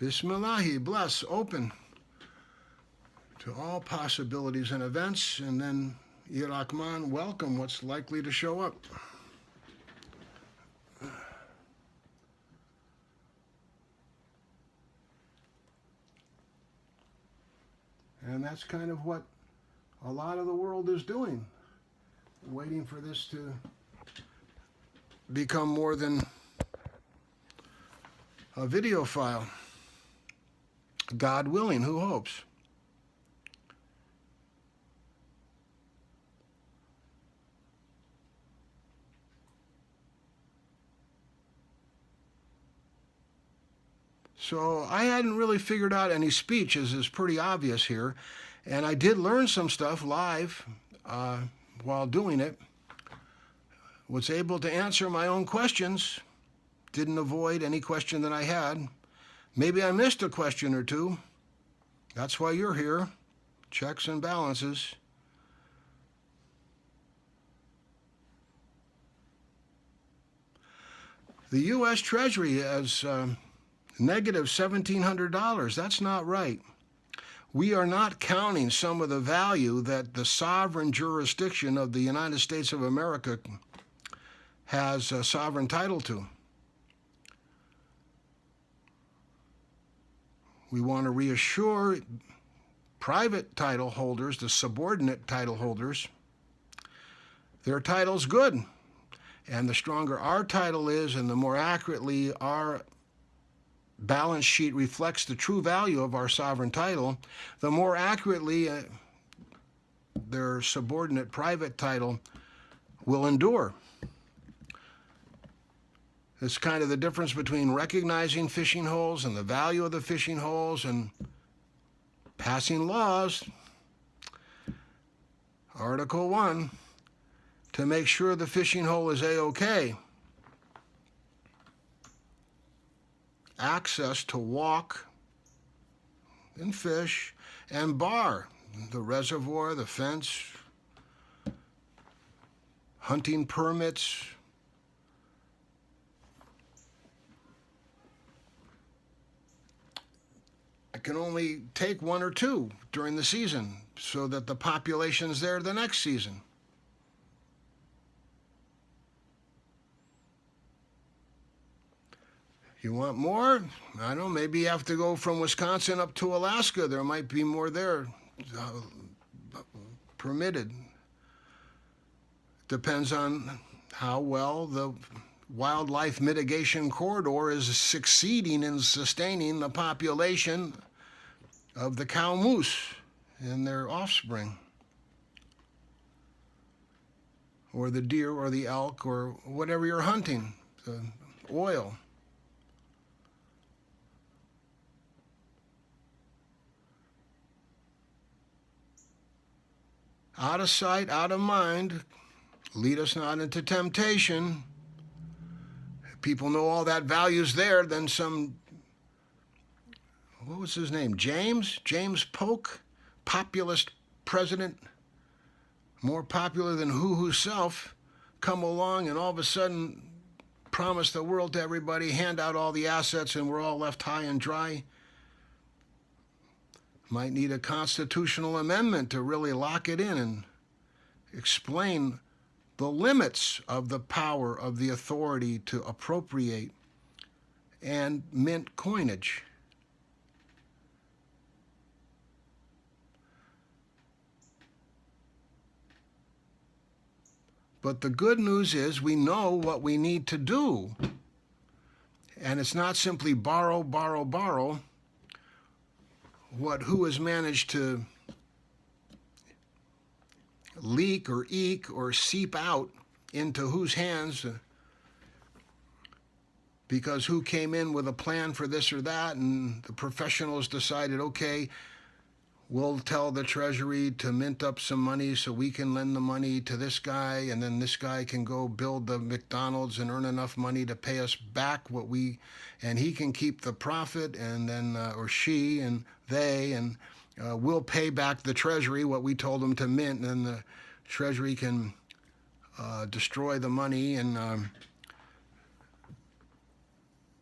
Bismillahi, bless, open to all possibilities and events, and then Irachman, welcome what's likely to show up. And that's kind of what a lot of the world is doing, waiting for this to become more than a video file. God willing, who hopes? So I hadn't really figured out any speech, as is pretty obvious here, and I did learn some stuff live while doing it. Was able to answer my own questions, didn't avoid any question that I had. Maybe I missed a question or two. That's why you're here. Checks and balances. The U.S. Treasury has negative $1,700. That's not right. We are not counting some of the value that the sovereign jurisdiction of the United States of America has a sovereign title to. We want to reassure private title holders, the subordinate title holders, their title's good. And the stronger our title is and the more accurately our balance sheet reflects the true value of our sovereign title, the more accurately their subordinate private title will endure. It's kind of the difference between recognizing fishing holes and the value of the fishing holes and passing laws. Article 1, to make sure the fishing hole is A-OK. Access to walk and fish and bar, the reservoir, the fence, hunting permits, I can only take one or two during the season so that the population's there the next season. You want more? I don't know, maybe you have to go from Wisconsin up to Alaska. There might be more there permitted. Depends on how well the wildlife mitigation corridor is succeeding in sustaining the population of the cow moose and their offspring, or the deer or the elk or whatever you're hunting, the oil. Out of sight, out of mind, lead us not into temptation. If people know all that value's there, then some, what was his name, James Polk, populist president, more popular than who's self, come along and all of a sudden promise the world to everybody, hand out all the assets, and we're all left high and dry. Might need a constitutional amendment to really lock it in and explain the limits of the power of the authority to appropriate and mint coinage. But the good news is we know what we need to do. And it's not simply borrow, borrow, borrow. Who has managed to leak or eke or seep out into whose hands, because who came in with a plan for this or that, and the professionals decided, okay, we'll tell the Treasury to mint up some money so we can lend the money to this guy, and then this guy can go build the McDonald's and earn enough money to pay us back and he can keep the profit, and then, or she and they, and we'll pay back the Treasury what we told them to mint, and then the Treasury can destroy the money, and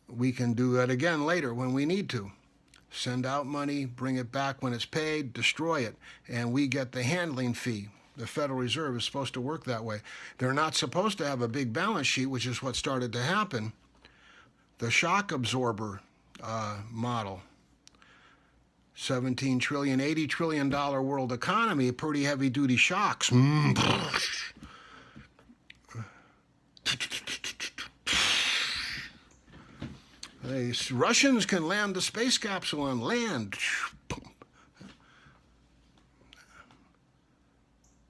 we can do that again later when we need to. send out money, bring it back when it's paid, destroy it, and we get the handling fee. The Federal Reserve is supposed to work that way. They're not supposed to have a big balance sheet, which is what started to happen. The shock absorber model. 17 trillion, $80 trillion world economy, pretty heavy duty shocks. The Russians can land the space capsule on land.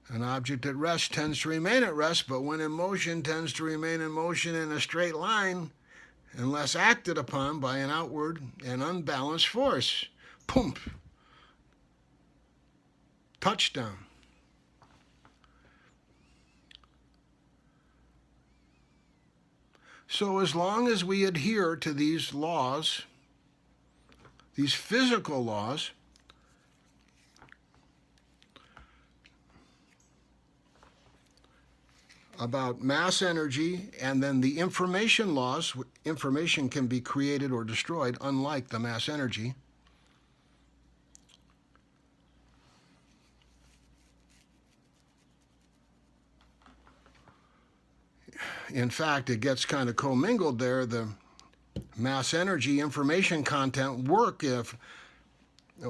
An object at rest tends to remain at rest, but when in motion tends to remain in motion in a straight line unless acted upon by an outward and unbalanced force. Pump. Touchdown. So as long as we adhere to these laws, these physical laws, about mass energy, and then the information laws, information can be created or destroyed, unlike the mass energy. In fact, it gets kind of commingled there. The mass energy information content work if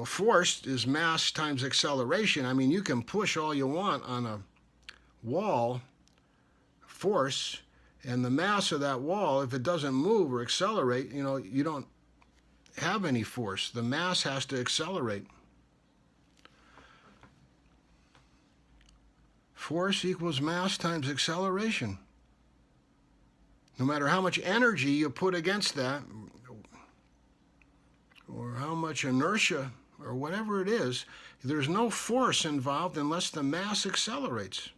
force is mass times acceleration. I mean, you can push all you want on a wall, force, and the mass of that wall, if it doesn't move or accelerate, you don't have any force. The mass has to accelerate. Force equals mass times acceleration. No matter how much energy you put against that, or how much inertia, or whatever it is, there's no force involved unless the mass accelerates.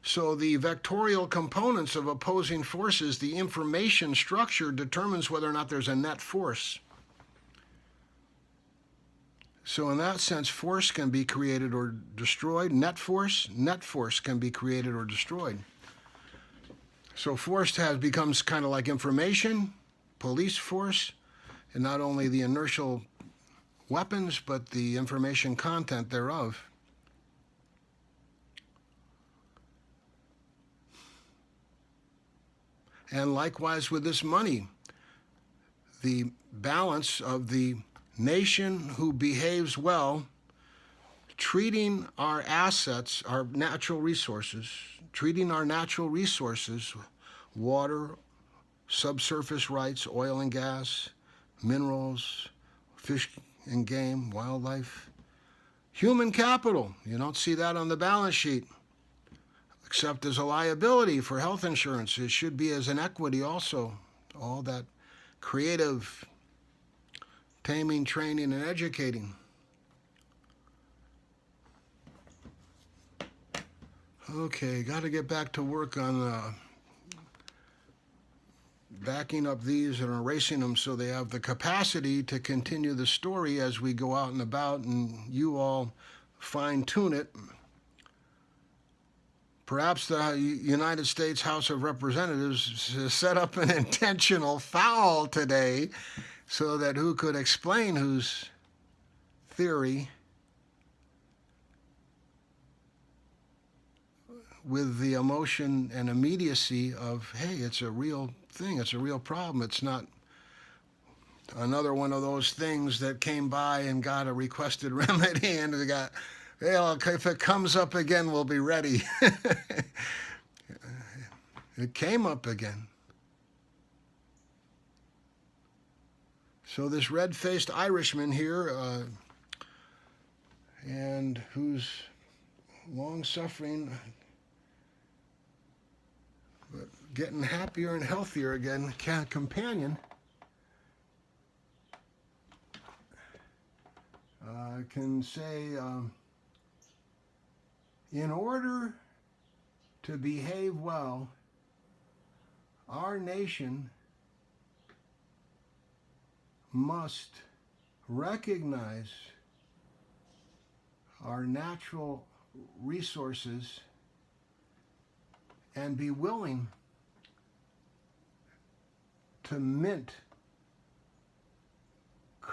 So the vectorial components of opposing forces, the information structure, determines whether or not there's a net force. So in that sense, force can be created or destroyed. Net force can be created or destroyed. So force becomes kind of like information, police force, and not only the inertial weapons, but the information content thereof. And likewise with this money, the balance of the nation who behaves well, treating our assets, our natural resources, water, subsurface rights, oil and gas, minerals, fish and game, wildlife, human capital. You don't see that on the balance sheet, except as a liability for health insurance. It should be as an equity also. All that creative taming, training, and educating. Okay, got to get back to work on backing up these and erasing them so they have the capacity to continue the story as we go out and about, and you all fine-tune it. Perhaps the United States House of Representatives set up an intentional foul today so that who could explain whose theory with the emotion and immediacy of, hey, it's a real thing, it's a real problem. It's not another one of those things that came by and got a requested remedy and they got, well, if it comes up again, we'll be ready. It came up again. So this red-faced Irishman here, and who's long-suffering, but getting happier and healthier again, companion, can say, in order to behave well, our nation must recognize our natural resources and be willing to mint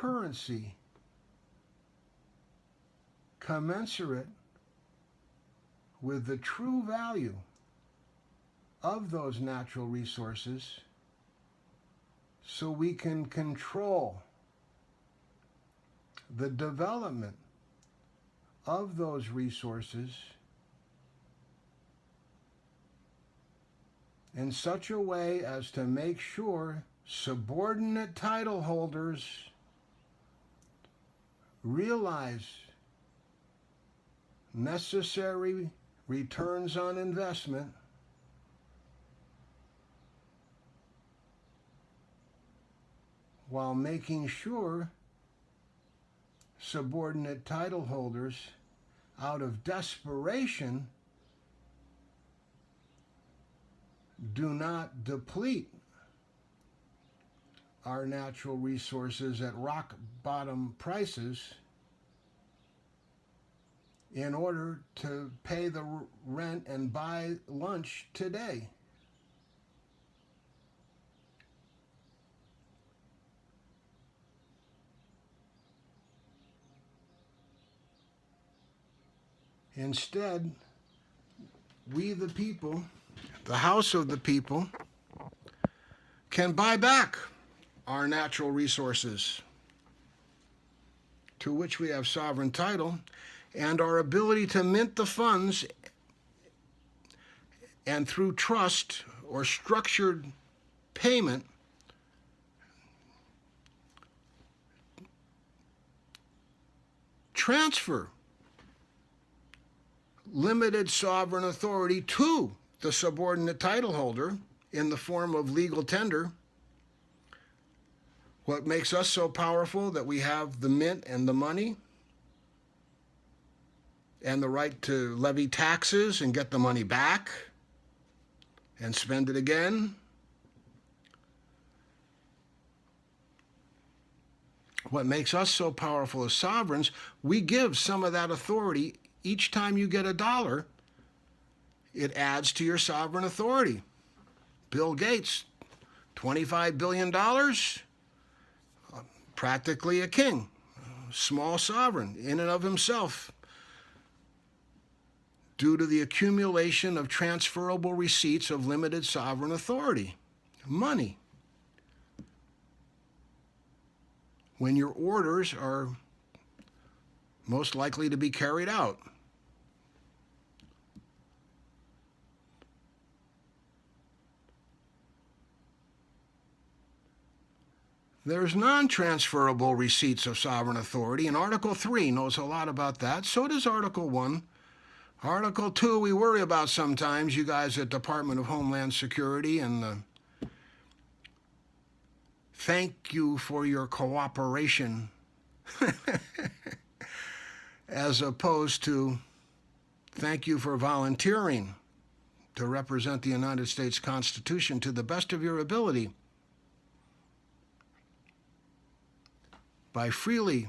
currency commensurate with the true value of those natural resources, so we can control the development of those resources in such a way as to make sure subordinate title holders realize necessary returns on investment while making sure subordinate title holders, out of desperation, do not deplete our natural resources at rock bottom prices in order to pay the rent and buy lunch today. Instead, we the people, the House of the people, can buy back our natural resources to which we have sovereign title, and our ability to mint the funds and through trust or structured payment transfer limited sovereign authority to the subordinate title holder in the form of legal tender. What makes us so powerful that we have the mint and the money and the right to levy taxes and get the money back and spend it again. What makes us so powerful as sovereigns, we give some of that authority. Each time you get a dollar, it adds to your sovereign authority. Bill Gates, $25 billion, practically a king, small sovereign in and of himself, due to the accumulation of transferable receipts of limited sovereign authority, money. When your orders are most likely to be carried out. There's non-transferable receipts of sovereign authority, and Article 3 knows a lot about that. So does Article 1. Article 2 we worry about sometimes, you guys at Department of Homeland Security, and thank you for your cooperation, as opposed to thank you for volunteering to represent the United States Constitution to the best of your ability by freely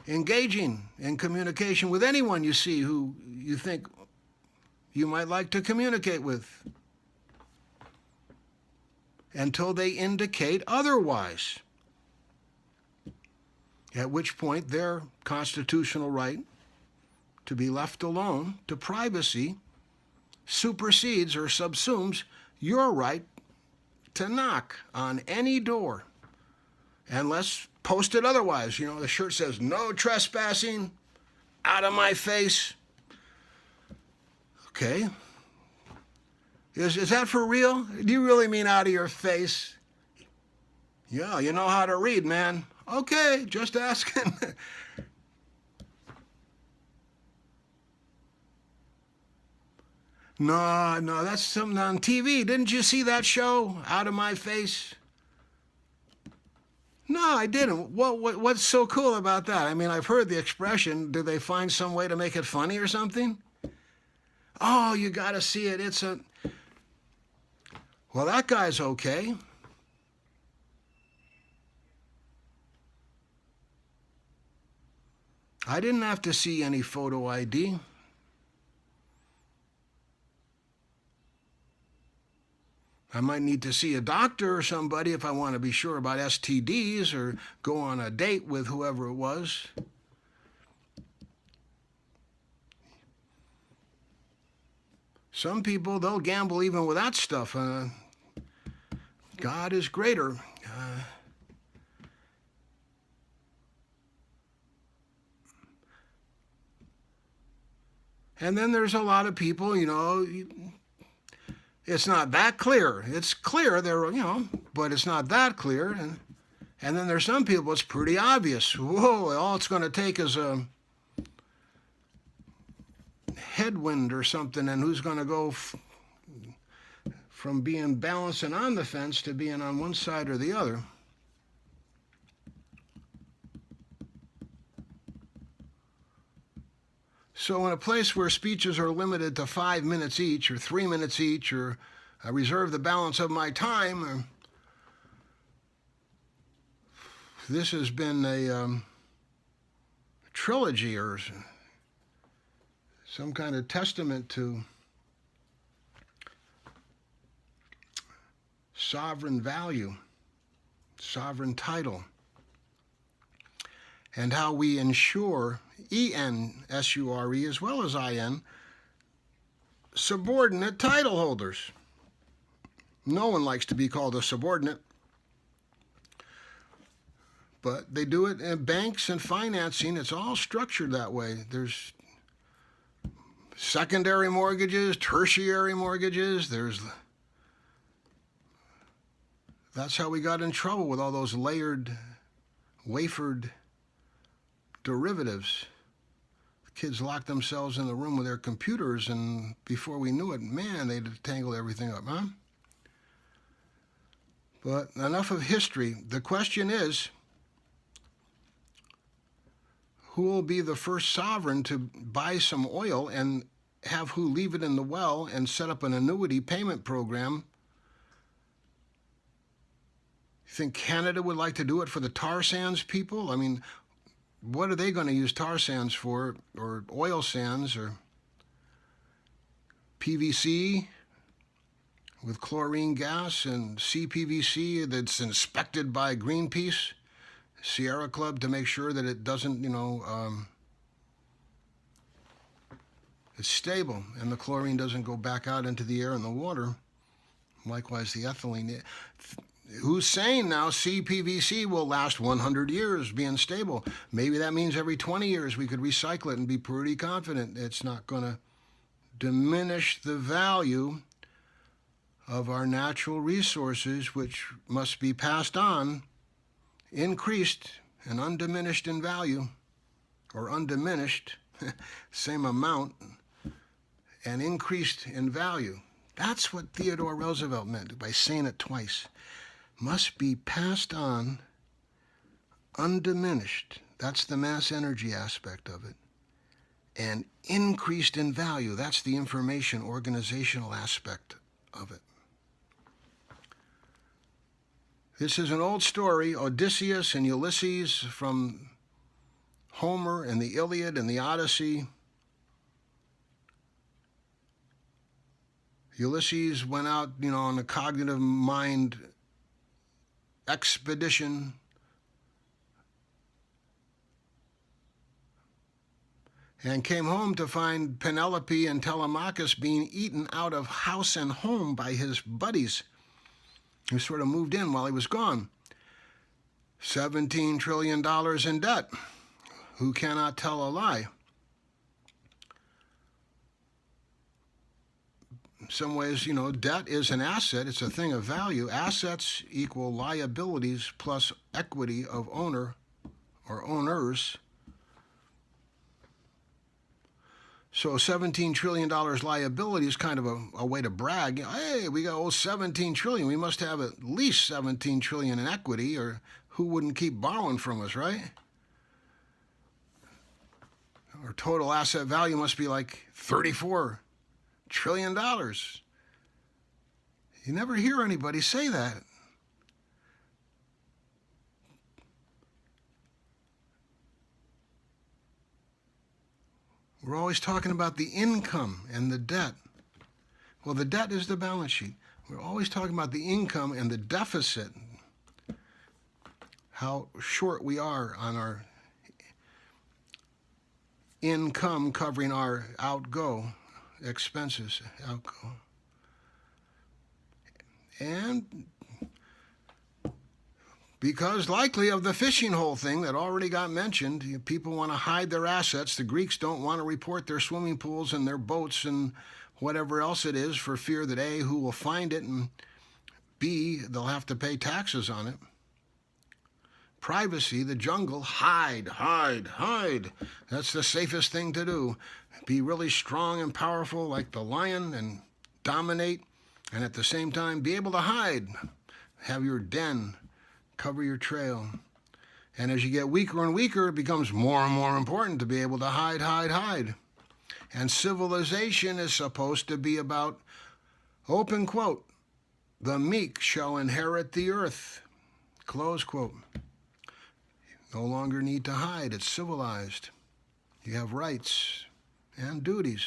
engaging in communication with anyone you see who you think you might like to communicate with, until they indicate otherwise, at which point their constitutional right to be left alone to privacy supersedes or subsumes your right to knock on any door, unless posted otherwise. You know, the shirt says, "No trespassing, out of my face." Okay. Is that for real? Do you really mean out of your face? Yeah, you know how to read, man. Okay, just asking. No, that's something on TV. Didn't you see that show, Out of My Face? No, I didn't. What's so cool about that? I mean, I've heard the expression. Did they find some way to make it funny or something? Oh, you got to see it. Well, that guy's okay. I didn't have to see any photo ID. I might need to see a doctor or somebody if I want to be sure about STDs or go on a date with whoever it was. Some people, they'll gamble even with that stuff. God is greater. And then there's a lot of people, it's not that clear. It's clear, but it's not that clear. And then there's some people, it's pretty obvious. Whoa, all it's going to take is a headwind or something, and who's going to go from being balancing on the fence to being on one side or the other. So in a place where speeches are limited to 5 minutes each or 3 minutes each, or I reserve the balance of my time, this has been a trilogy or some kind of testament to sovereign value, sovereign title, and how we ensure, E-N-S-U-R-E as well as I-N, subordinate title holders. No one likes to be called a subordinate, but they do it in banks and financing. It's all structured that way. There's secondary mortgages, tertiary mortgages. That's how we got in trouble with all those layered, wafered derivatives. The kids locked themselves in the room with their computers, and before we knew it, man, they'd tangled everything up, huh? But enough of history. The question is, who will be the first sovereign to buy some oil and have who leave it in the well and set up an annuity payment program? You think Canada would like to do it for the tar sands people? I mean, what are they going to use tar sands for, or oil sands, or PVC with chlorine gas and CPVC that's inspected by Greenpeace, Sierra Club, to make sure that it doesn't, it's stable and the chlorine doesn't go back out into the air and the water. Likewise, the ethylene. Who's saying now CPVC will last 100 years being stable? Maybe that means every 20 years we could recycle it and be pretty confident it's not going to diminish the value of our natural resources, which must be passed on, increased and undiminished in value, or undiminished, same amount, and increased in value. That's what Theodore Roosevelt meant by saying it twice. Must be passed on undiminished. That's the mass energy aspect of it. And increased in value. That's the information organizational aspect of it. This is an old story, Odysseus and Ulysses from Homer and the Iliad and the Odyssey. Ulysses went out, on a cognitive mind expedition. And came home to find Penelope and Telemachus being eaten out of house and home by his buddies, who sort of moved in while he was gone. $17 trillion in debt. Who cannot tell a lie? In some ways, debt is an asset. It's a thing of value. Assets equal liabilities plus equity of owner or owners. So $17 trillion liability is kind of a way to brag. Hey, we got $17 trillion. We must have at least $17 trillion in equity, or who wouldn't keep borrowing from us, right? Our total asset value must be like $34 trillion. You never hear anybody say that. We're always talking about the income and the debt. Well, the debt is the balance sheet. We're always talking about the income and the deficit, how short we are on our income covering our expenses. And because likely of the fishing hole thing that already got mentioned, people want to hide their assets. The Greeks don't want to report their swimming pools and their boats and whatever else it is for fear that A, who will find it, and B, they'll have to pay taxes on it. Privacy, the jungle, hide, hide, hide. That's the safest thing to do. Be really strong and powerful like the lion and dominate, and at the same time be able to hide. Have your den, cover your trail. And as you get weaker and weaker, it becomes more and more important to be able to hide, hide, hide. And civilization is supposed to be about, open quote, the meek shall inherit the earth, close quote. No longer need to hide. It's civilized. You have rights and duties.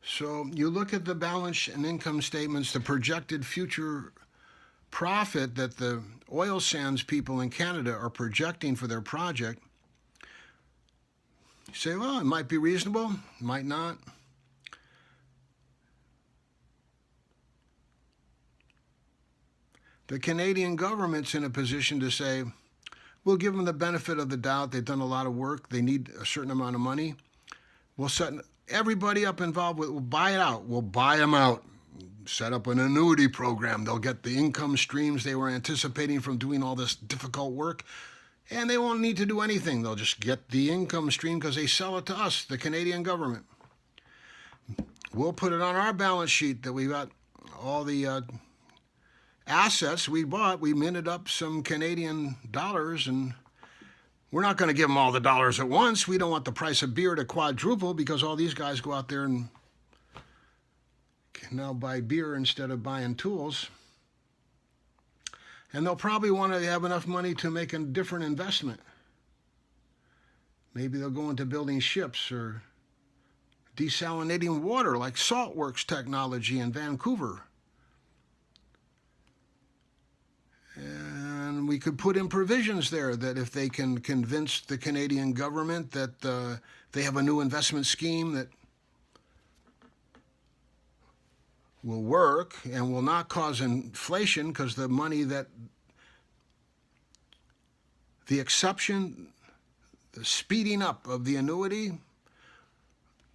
So you look at the balance and income statements, the projected future profit that the oil sands people in Canada are projecting for their project. You say, well, it might be reasonable, might not. The Canadian government's in a position to say, we'll give them the benefit of the doubt. They've done a lot of work. They need a certain amount of money. We'll set everybody up involved with, we'll buy it out. We'll buy them out. Set up an annuity program. They'll get the income streams they were anticipating from doing all this difficult work, and they won't need to do anything. They'll just get the income stream because they sell it to us, the Canadian government. We'll put it on our balance sheet that we got all the assets we bought. We minted up some Canadian dollars, and we're not going to give them all the dollars at once. We don't want the price of beer to quadruple because all these guys go out there and now buy beer instead of buying tools. And they'll probably want to have enough money to make a different investment. Maybe they'll go into building ships or desalinating water like Saltworks technology in Vancouver. And we could put in provisions there that if they can convince the Canadian government that they have a new investment scheme that will work and will not cause inflation, because the money that the exception, the speeding up of the annuity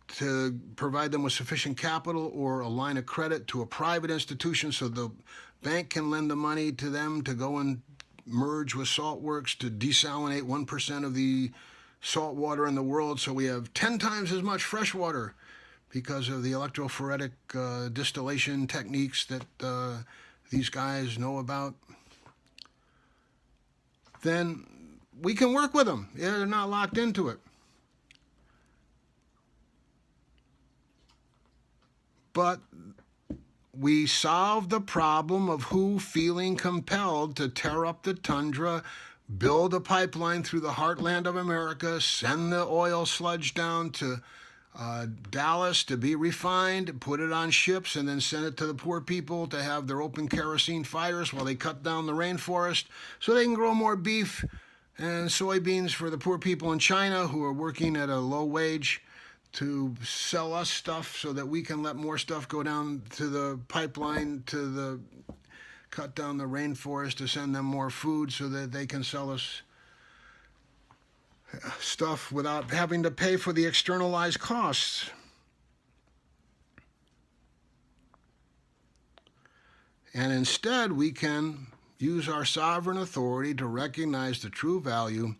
to provide them with sufficient capital or a line of credit to a private institution so the bank can lend the money to them to go and merge with Saltworks to desalinate 1% of the salt water in the world, so we have 10 times as much fresh water because of the electrophoretic distillation techniques that these guys know about. Then we can work with them. Yeah, they're not locked into it. But we solve the problem of who feeling compelled to tear up the tundra, build a pipeline through the heartland of America, send the oil sludge down to Dallas to be refined, put it on ships, and then send it to the poor people to have their open kerosene fires while they cut down the rainforest so they can grow more beef and soybeans for the poor people in China who are working at a low wage to sell us stuff so that we can let more stuff go down to the pipeline to cut down the rainforest to send them more food so that they can sell us stuff without having to pay for the externalized costs. And instead, we can use our sovereign authority to recognize the true value,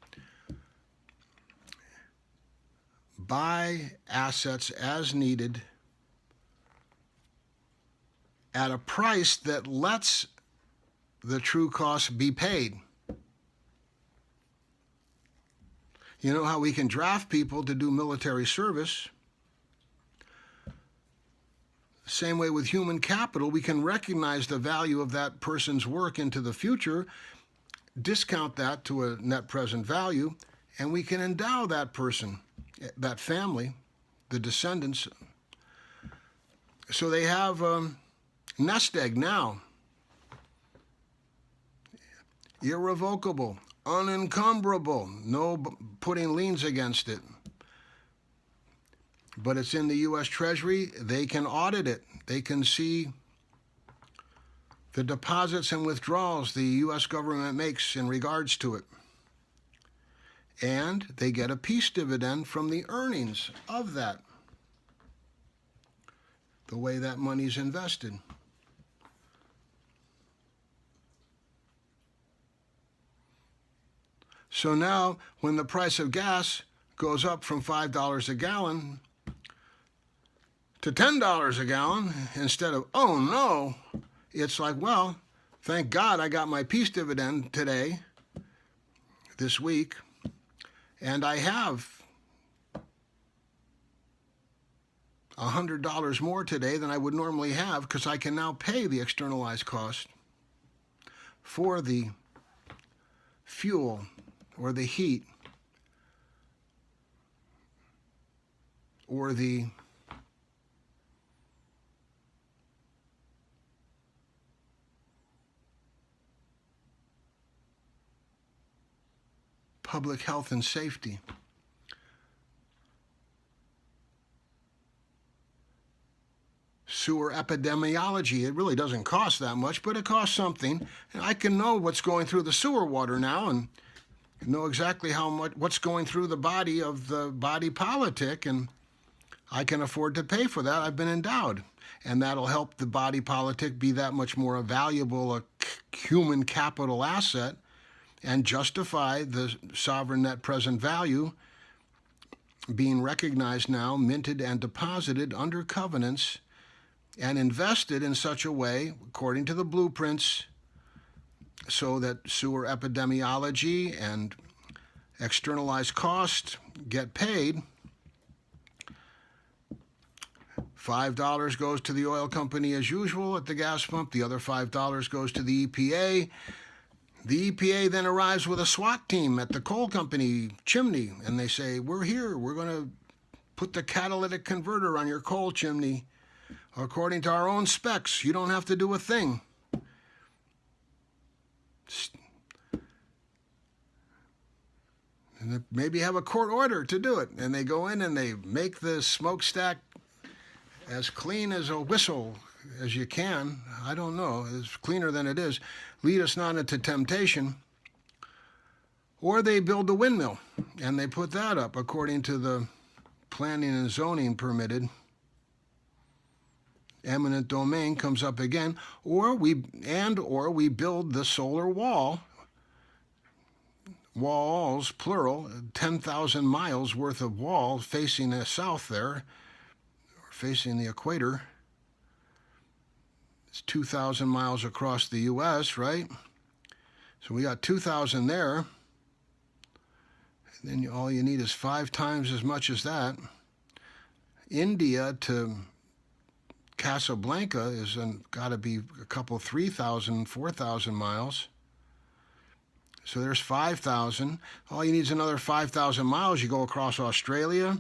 buy assets as needed at a price that lets the true cost be paid. You know how we can draft people to do military service. Same way with human capital, we can recognize the value of that person's work into the future, discount that to a net present value, and we can endow that person, that family, the descendants, so they have a nest egg now. Irrevocable, unencumberable, no putting liens against it. But it's in the U.S. Treasury. They can audit it. They can see the deposits and withdrawals the U.S. government makes in regards to it. And they get a peace dividend from the earnings of that, the way that money's invested. So now, when the price of gas goes up from $5 a gallon to $10 a gallon, instead of, oh no, it's like, well, thank God I got my peace dividend today, this week, and I have $100 more today than I would normally have because I can now pay the externalized cost for the fuel or the heat or the public health and safety. Sewer epidemiology, it really doesn't cost that much, but it costs something. And I can know what's going through the sewer water now and know exactly how much, what's going through the body of the body politic, and I can afford to pay for that. I've been endowed. And that'll help the body politic be that much more valuable a human capital asset and justify the sovereign net present value being recognized now, minted and deposited under covenants and invested in such a way, according to the blueprints, so that sewer epidemiology and externalized costs get paid. $5 goes to the oil company as usual at the gas pump. The other $5 goes to the EPA. The EPA then arrives with a SWAT team at the coal company chimney, and they say, we're here. We're going to put the catalytic converter on your coal chimney according to our own specs. You don't have to do a thing. And maybe have a court order to do it. And they go in and they make the smokestack as clean as a whistle as you can. I don't know. It's cleaner than it is. Lead us not into temptation. Or they build a windmill and they put that up according to the planning and zoning permitted. Eminent domain comes up again, or we build the solar wall, walls plural, 10,000 miles worth of wall facing the south there, facing the equator. It's 2,000 miles across the U.S., right? So we got 2,000 there. And then all you need is 5 times as much as that. India to Casablanca is got to be a couple 3,000, 4,000 miles. So there's 5,000. All you need is another 5,000 miles. You go across Australia.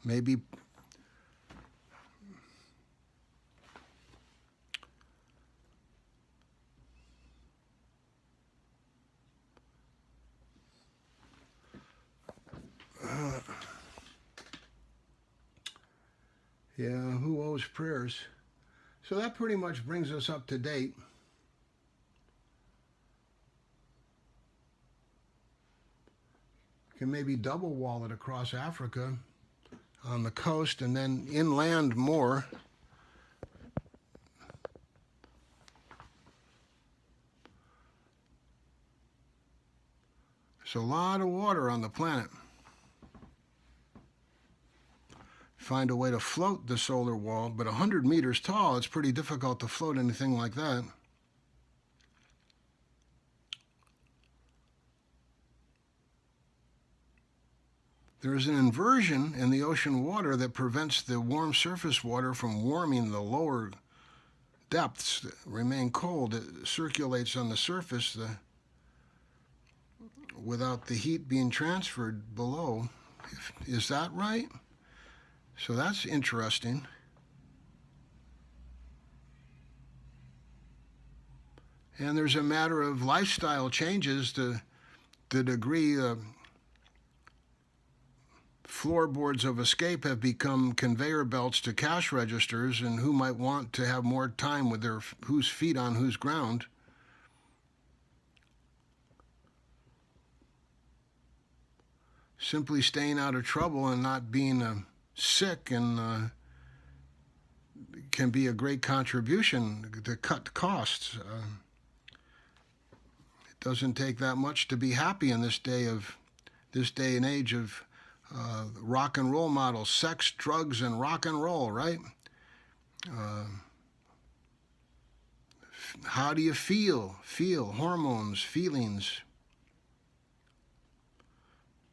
Maybe yeah, who owes prayers? So that pretty much brings us up to date. Can maybe double wall it across Africa on the coast and then inland more. There's a lot of water on the planet. Find a way to float the solar wall, but 100 meters tall, it's pretty difficult to float anything like that. There is an inversion in the ocean water that prevents the warm surface water from warming the lower depths that remain cold. It circulates on the surface without the heat being transferred below. Is that right? So that's interesting. And there's a matter of lifestyle changes to the degree floorboards of escape have become conveyor belts to cash registers, and who might want to have more time with their whose feet on whose ground. Simply staying out of trouble and not being sick and can be a great contribution to cut costs. It doesn't take that much to be happy in this day and age of rock and roll models, sex, drugs, and rock and roll, right? How do you feel? Hormones, feelings.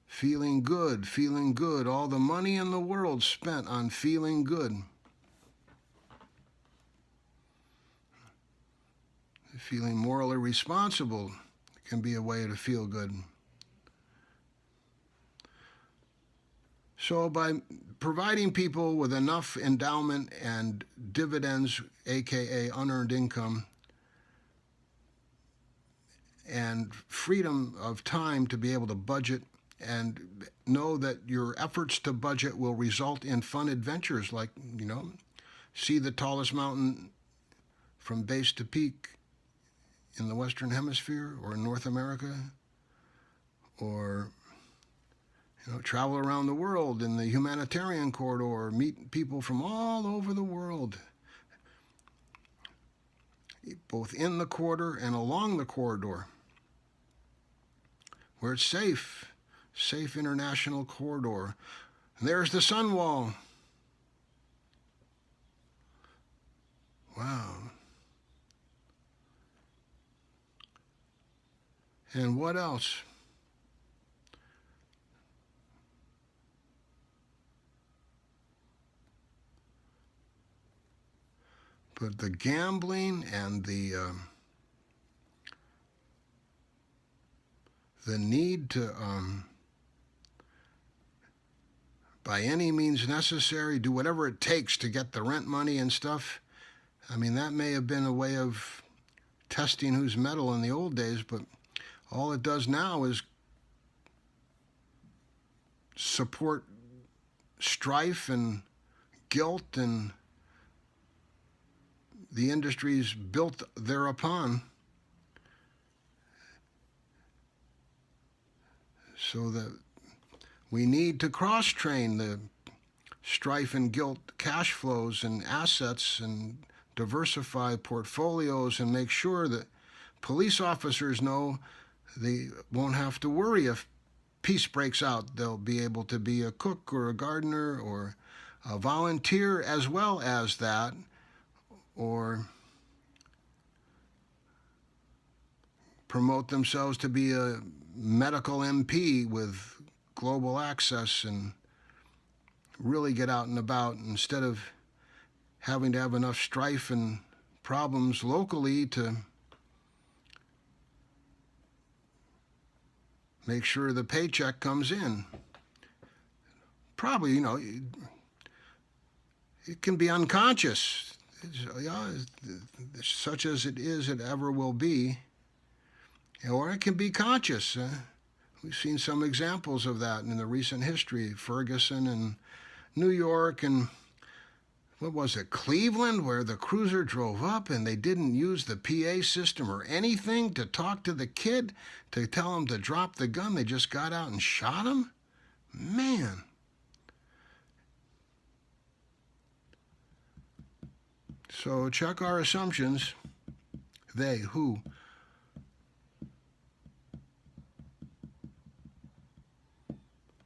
Feeling good. All the money in the world spent on feeling good. Feeling morally responsible can be a way to feel good. So by providing people with enough endowment and dividends, aka unearned income, and freedom of time to be able to budget and know that your efforts to budget will result in fun adventures like, see the tallest mountain from base to peak in the Western Hemisphere or in North America, or travel around the world in the humanitarian corridor, meet people from all over the world, both in the corridor and along the corridor, where it's safe international corridor. And there's the sun wall. Wow. And what else? But the gambling and the need to, by any means necessary, do whatever it takes to get the rent money and stuff. I mean, that may have been a way of testing who's metal in the old days, but all it does now is support strife and guilt and the industries built thereupon, so that we need to cross-train the strife and guilt cash flows and assets and diversify portfolios and make sure that police officers know they won't have to worry if peace breaks out. They'll be able to be a cook or a gardener or a volunteer as well as that, or promote themselves to be a medical MP with global access and really get out and about instead of having to have enough strife and problems locally to make sure the paycheck comes in. Probably, it can be unconscious. Such as it is, it ever will be. Or it can be conscious. We've seen some examples of that in the recent history. Ferguson and New York and, what was it, Cleveland, where the cruiser drove up and they didn't use the PA system or anything to talk to the kid, to tell him to drop the gun. They just got out and shot him? Man. So check our assumptions. They, who?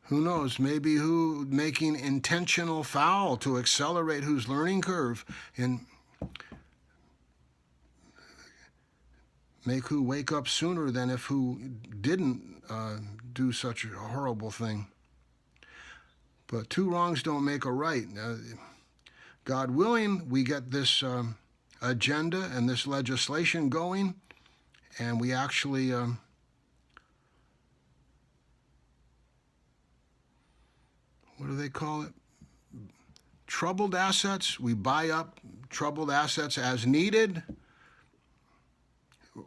Who knows, maybe who making intentional foul to accelerate whose learning curve and make who wake up sooner than if who didn't do such a horrible thing. But two wrongs don't make a right. God willing, we get this agenda and this legislation going, and we actually what do they call it? Troubled assets. We buy up troubled assets as needed.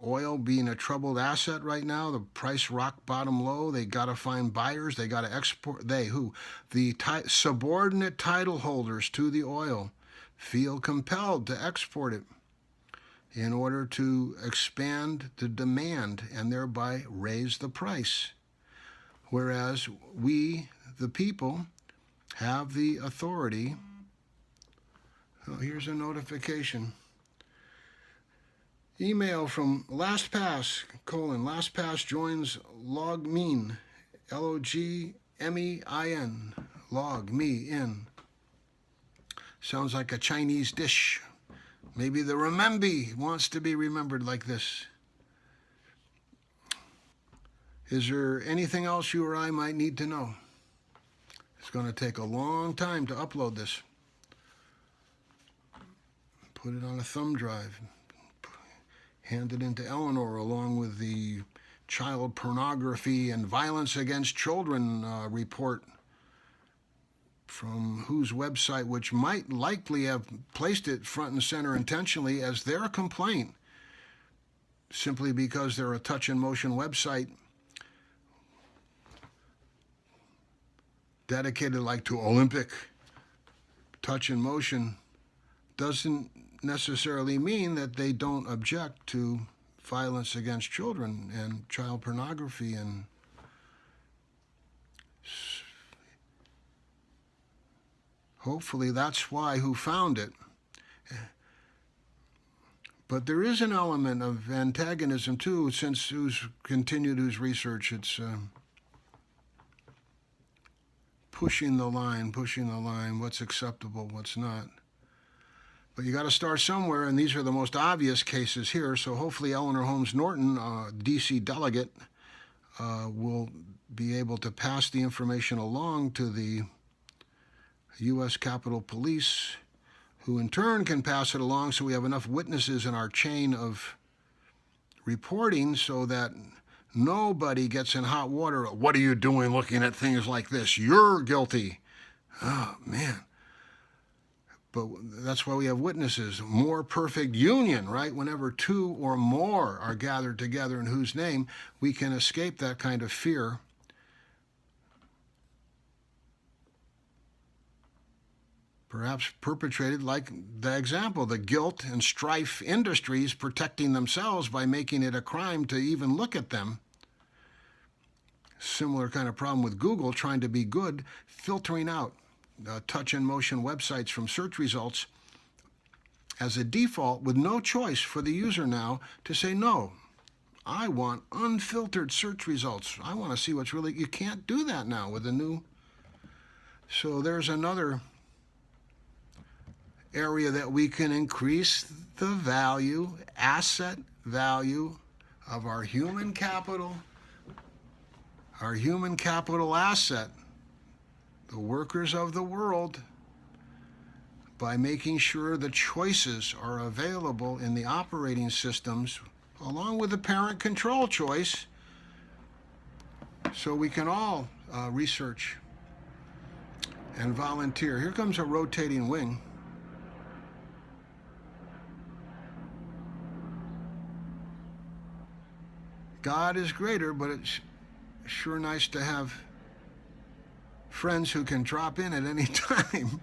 Oil being a troubled asset right now, the price rock bottom low. They got to find buyers. They got to export. They who? The subordinate title holders to the oil feel compelled to export it in order to expand the demand and thereby raise the price. Whereas we, the people, have the authority. Oh, here's a notification. Email from LastPass, LastPass joins LogMeIn, LOGMEIN, log me in. Sounds like a Chinese dish. Maybe the renminbi wants to be remembered like this. Is there anything else you or I might need to know? It's going to take a long time to upload this. Put it on a thumb drive. Hand it into Eleanor along with the child pornography and violence against children report from whose website, which might likely have placed it front and center intentionally as their complaint, simply because they're a touch and motion website dedicated like to Olympic touch and motion, doesn't necessarily mean that they don't object to violence against children and child pornography. And hopefully that's why who found it. But there is an element of antagonism too, since who's research. It's pushing the line, what's acceptable, what's not. But you got to start somewhere, and these are the most obvious cases here. So hopefully Eleanor Holmes Norton, D.C. delegate, will be able to pass the information along to the U.S. Capitol Police, who in turn can pass it along so we have enough witnesses in our chain of reporting so that nobody gets in hot water. What are you doing looking at things like this? You're guilty. Oh, man. But that's why we have witnesses. More perfect union, right? Whenever two or more are gathered together in whose name, we can escape that kind of fear. Perhaps perpetrated like the example, the guilt and strife industries protecting themselves by making it a crime to even look at them. Similar kind of problem with Google trying to be good, filtering out touch and motion websites from search results as a default with no choice for the user now to say, no, I want unfiltered search results. I want to see what's really, you can't do that now with the new. So there's another area that we can increase the value, asset value of our human capital asset, the workers of the world, by making sure the choices are available in the operating systems along with the parent control choice so we can all research and volunteer. Here comes a rotating wing. God is greater, but it's sure nice to have friends who can drop in at any time.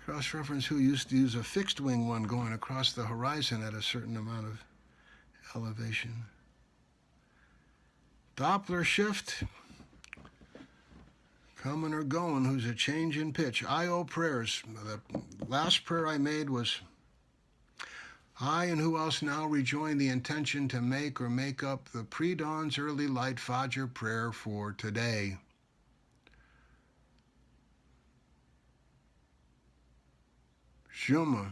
Cross-reference who used to use a fixed wing one going across the horizon at a certain amount of elevation. Doppler shift, coming or going, who's a change in pitch. I.O. prayers. The last prayer I made was, I and who else now rejoin the intention to make or make up the pre-dawn's early light Fajr prayer for today. Juma,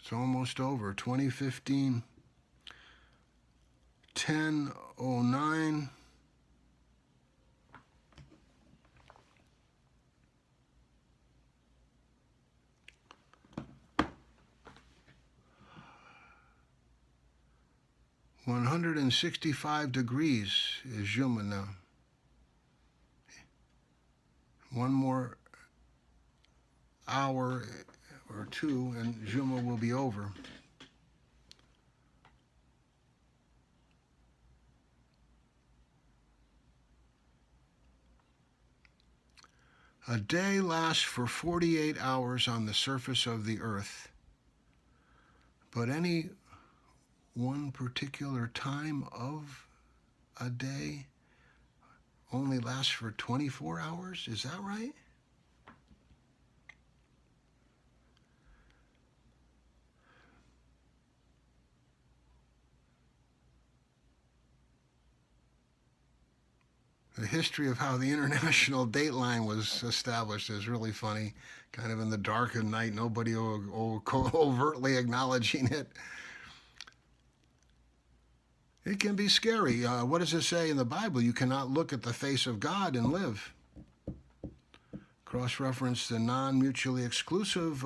it's almost over, 2015. 10:09. $165 is Juma now. One more hour or two and Juma will be over. A day lasts for 48 hours on the surface of the earth, but any one particular time of a day only lasts for 24 hours? Is that right? The history of how the international dateline was established is really funny. Kind of in the dark of night, nobody overtly acknowledging it. It can be scary. What does it say in the Bible? You cannot look at the face of God and live. Cross-reference the non-mutually exclusive.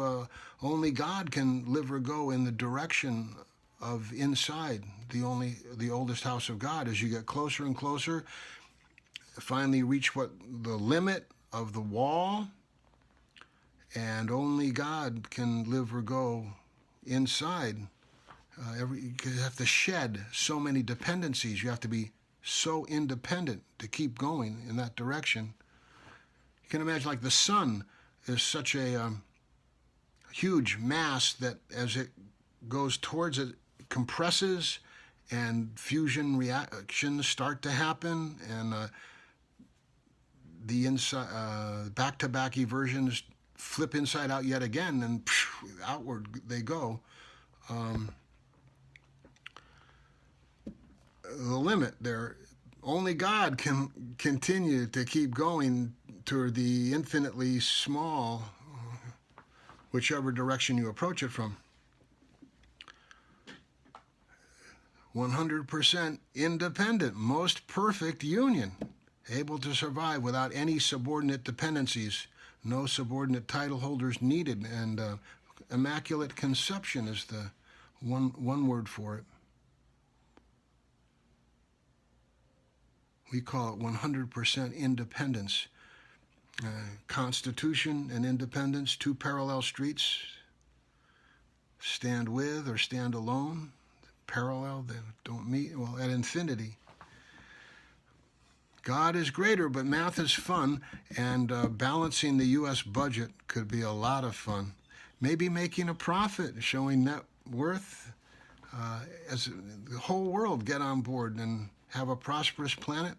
Only God can live or go in the direction of inside the oldest house of God. As you get closer and closer, finally reach the limit of the wall, and only God can live or go inside. You have to shed so many dependencies. You have to be so independent to keep going in that direction. You can imagine, like, the sun is such a huge mass that as it goes towards it, compresses, and fusion reactions start to happen, and the back-to-back eversions flip inside out yet again, and outward they go. The limit there, only God can continue to keep going toward the infinitely small, whichever direction you approach it from. 100% independent, most perfect union, able to survive without any subordinate dependencies, no subordinate title holders needed, and immaculate conception is the one word for it. We call it 100% independence. Constitution and independence, two parallel streets. Stand with or stand alone. Parallel, they don't meet. Well, at infinity. God is greater, but math is fun, and balancing the U.S. budget could be a lot of fun. Maybe making a profit, showing net worth, as the whole world get on board and have a prosperous planet.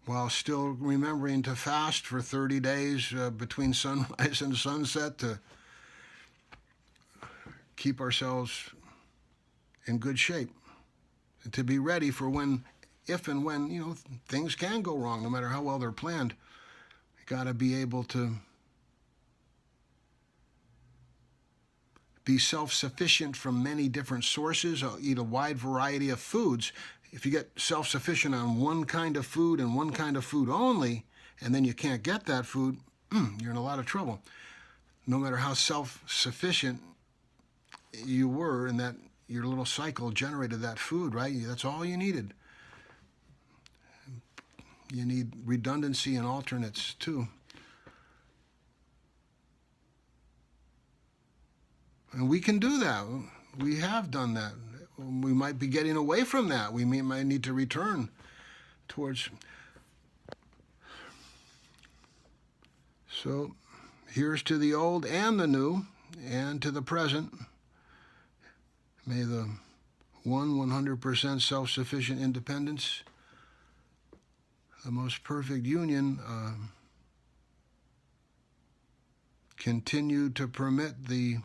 While still remembering to fast for 30 days between sunrise and sunset to keep ourselves in good shape, and to be ready for if and when things can go wrong, no matter how well they're planned. You got to be able to be self-sufficient from many different sources, eat a wide variety of foods. If you get self-sufficient on one kind of food and one kind of food only, and then you can't get that food, you're in a lot of trouble. No matter how self-sufficient you were in that, your little cycle generated that food, right? That's all you needed. You need redundancy and alternates too. And we can do that. We have done that. We might be getting away from that. We might need to return towards. So here's to the old and the new and to the present. May the 100% self-sufficient independence, the most perfect union, continue to permit the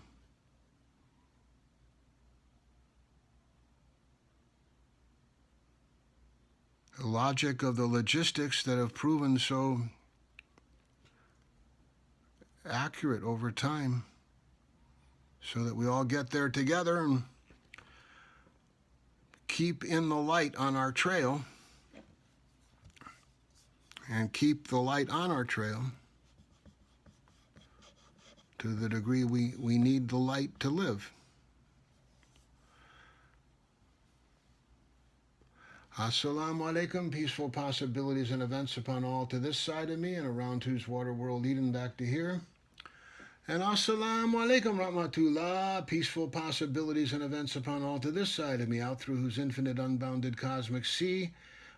logic of the logistics that have proven so accurate over time, so that we all get there together and keep in the light on our trail, and keep the light on our trail to the degree we need the light to live. Assalamu alaikum, peaceful possibilities and events upon all to this side of me and around whose water world leading back to here. And assalamu alaikum rahmatullah, peaceful possibilities and events upon all to this side of me, out through whose infinite unbounded cosmic sea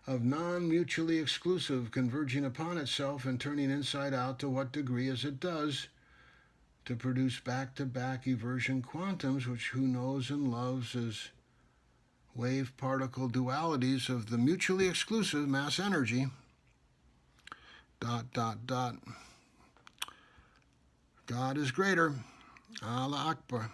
of non-mutually exclusive converging upon itself and turning inside out to what degree as it does to produce back-to-back eversion quantums, which who knows and loves as wave-particle dualities of the mutually exclusive mass energy, ... God is greater. Allah Akbar.